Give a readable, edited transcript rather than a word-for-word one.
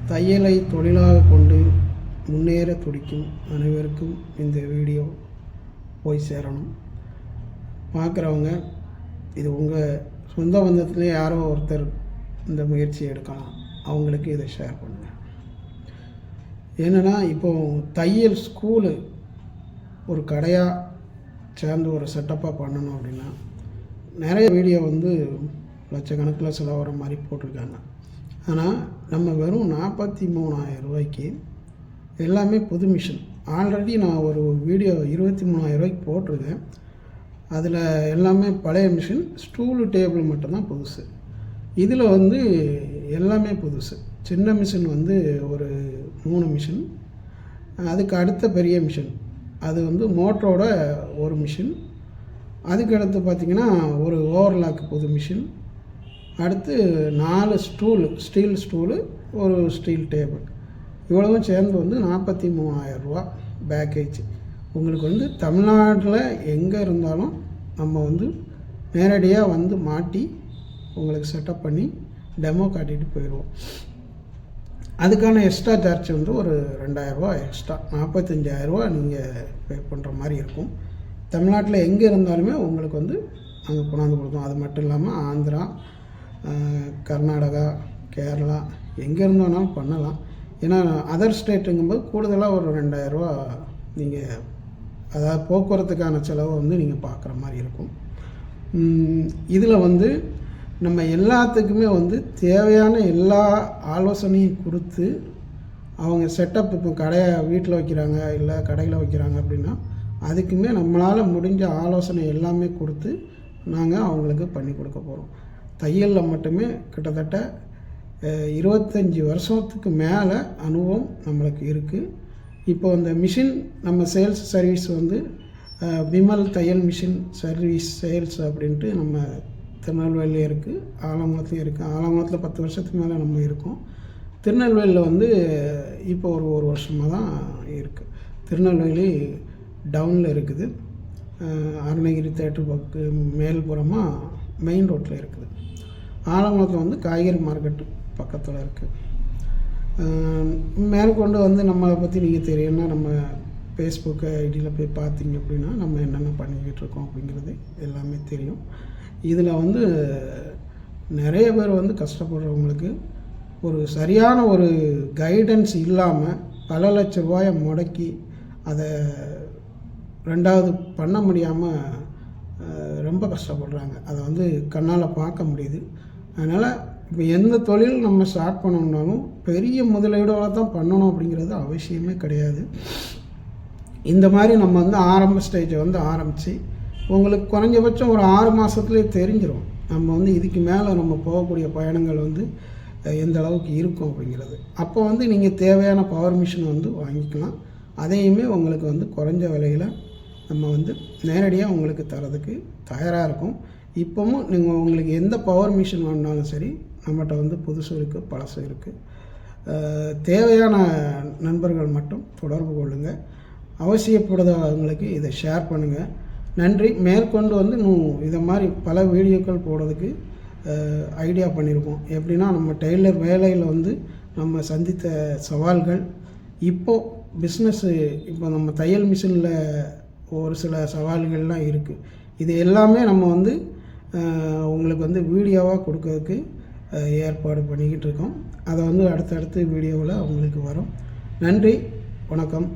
தையலை தொழிலாக கொண்டு முன்னேற துடிக்கும் அனைவருக்கும் இந்த வீடியோ போய் சேரணும். பார்க்குறவங்க இது உங்கள் சொந்த பந்தத்துலேயே யாரோ ஒருத்தர் இந்த முயற்சி எடுக்கலாம், அவங்களுக்கு இதை ஷேர் பண்ணுங்கள். என்னென்னா, இப்போது தையல் ஸ்கூலு ஒரு கடையாக சேர்ந்து ஒரு செட்டப்பாக பண்ணணும் அப்படின்னா நிறைய வீடியோ லட்சக்கணக்கில் செலவாகிற மாதிரி போட்டிருக்காங்க. ஆனால் நம்ம வெறும் 43,000 ரூபாய்க்கு எல்லாமே புது மிஷின். ஆல்ரெடி நான் ஒரு வீடியோ 23,000 ரூபாய்க்கு போட்டிருக்கேன். அதில் எல்லாமே பழைய மிஷின், ஸ்டூலு டேபிள் மட்டும்தான் புதுசு. இதில் எல்லாமே புதுசு. சின்ன மிஷின் ஒரு 3 மிஷின், அதுக்கு அடுத்த பெரிய மிஷின் அது மோட்டரோட ஒரு மிஷின், அதுக்கு அடுத்து பார்த்திங்கன்னா ஒரு ஓவர்லாக் புது மிஷின், அடுத்து 4 ஸ்டூலு, ஸ்டீல் ஸ்டூலு, ஒரு ஸ்டீல் டேபிள், இவ்வளவும் சேர்ந்து 43,000 ரூபா பேக்கேஜ். உங்களுக்கு தமிழ்நாட்டில் எங்கே இருந்தாலும் நம்ம நேரடியாக மாட்டி உங்களுக்கு செட்டப் பண்ணி டெமோ காட்டிட்டு போயிடுவோம். அதுக்கான எக்ஸ்ட்ரா சார்ஜ் ஒரு 2,000 ரூபா எக்ஸ்ட்ரா, 45,000 ரூபா நீங்கள் பே பண்ணுற மாதிரி இருக்கும். தமிழ்நாட்டில் எங்கே இருந்தாலுமே உங்களுக்கு அங்கே கொண்டாந்து கொடுத்தோம். அது மட்டும் இல்லாமல் ஆந்திரா, கர்நாடகா, கேரளா எங்கே இருந்தோனாலும் பண்ணலாம். ஏன்னா அதர் ஸ்டேட்டுங்கும்போது கூடுதலாக ஒரு 2,000 ரூபா நீங்கள், அதாவது போக்குவரத்துக்கான செலவை நீங்கள் பார்க்குற மாதிரி இருக்கும். இதில் நம்ம எல்லாத்துக்குமே தேவையான எல்லா ஆலோசனையும் கொடுத்து அவங்க செட்டப், இப்போ கடையை வீட்டில் வைக்கிறாங்க இல்லை கடையில் வைக்கிறாங்க அப்படின்னா அதுக்குமே நம்மளால் முடிஞ்ச ஆலோசனை எல்லாமே கொடுத்து நாங்கள் அவங்களுக்கு பண்ணி கொடுக்க போகிறோம். தையலில் மட்டுமே கிட்டத்தட்ட 25 வருஷத்துக்கு மேலே அனுபவம் நம்மளுக்கு இருக்குது. இப்போ இந்த மிஷின் நம்ம சேல்ஸ் சர்வீஸ் விமல் தையல் மிஷின் சர்வீஸ் சேல்ஸ் அப்படின்ட்டு நம்ம திருநெல்வேலியில் இருக்குது, ஆலங்குளத்துலையும் இருக்குது. ஆலங்குளத்தில் 10 வருஷத்துக்கு மேலே நம்ம இருக்கோம். திருநெல்வேலியில் இப்போ ஒரு வருஷமாக தான் இருக்குது. திருநெல்வேலி டவுனில் இருக்குது, அருணகிரி தேட்டர் பக்கு மேல்புறமாக மெயின் ரோட்டில் இருக்குது. ஆலங்குளத்தில் காய்கறி மார்க்கெட்டு பக்கத்தில் இருக்குது. மேற்கொண்டு நம்மளை பற்றி நீங்கள் தெரியும்னா நம்ம ஃபேஸ்புக் ஐடியில் போய் பார்த்தீங்க அப்படின்னா நம்ம என்னென்ன பண்ணிக்கிட்டு இருக்கோம் அப்படிங்கிறது எல்லாமே தெரியும். இதில் நிறைய பேர் கஷ்டப்படுறவங்களுக்கு ஒரு சரியான ஒரு கைடன்ஸ் இல்லாமல் பல லட்ச ரூபாயை முடக்கி அதை ரெண்டாவது பண்ண முடியாமல் ரொம்ப கஷ்டப்படுறாங்க. அதை கண்ணால் பார்க்க முடியுது. அதனால் இப்போ எந்த தொழில் நம்ம ஸ்டார்ட் பண்ணணுன்னாலும் பெரிய முதலீடோடு தான் பண்ணணும் அப்படிங்கிறது அவசியமே கிடையாது. இந்த மாதிரி நம்ம ஆரம்ப ஸ்டேஜை ஆரம்பித்து உங்களுக்கு குறைஞ்சபட்சம் ஒரு 6 மாதத்துலேயே தெரிஞ்சிடும் நம்ம இதுக்கு மேலே நம்ம போகக்கூடிய பயணங்கள் எந்த அளவுக்கு இருக்கும் அப்படிங்கிறது. அப்போ நீங்கள் தேவையான பவர் மிஷின் வாங்கிக்கலாம். அதையுமே உங்களுக்கு குறைஞ்ச விலையில் நம்ம நேரடியாக உங்களுக்கு தரதுக்கு தயாராக இருக்கும். இப்போவும் நீங்கள் உங்களுக்கு எந்த பவர் மிஷின் வாங்கினாலும் சரி, நம்மகிட்ட புதுசு இருக்குது, பழசு இருக்குது. தேவையான நண்பர்கள் மட்டும் தொடர்பு கொள்ளுங்கள். அவசியப்படுறவங்களுக்கு இதை ஷேர் பண்ணுங்கள். நன்றி. மேற்கொண்டு இதை மாதிரி பல வீடியோக்கள் போடுறதுக்கு ஐடியா பண்ணியிருக்கோம். எப்படின்னா, நம்ம டெய்லர் வேலையில் நம்ம சந்தித்த சவால்கள், இப்போது பிஸ்னஸ்ஸு, இப்போ நம்ம தையல் மிஷினில் ஒரு சில சவால்கள்லாம் இருக்குது. இது எல்லாமே நம்ம உங்களுக்கு வீடியோவாக கொடுக்கறதுக்கு ஏற்பாடு பண்ணிக்கிட்டு இருக்கோம். அதை அடுத்தடுத்து வீடியோவில் உங்களுக்கு வரும். நன்றி, வணக்கம்.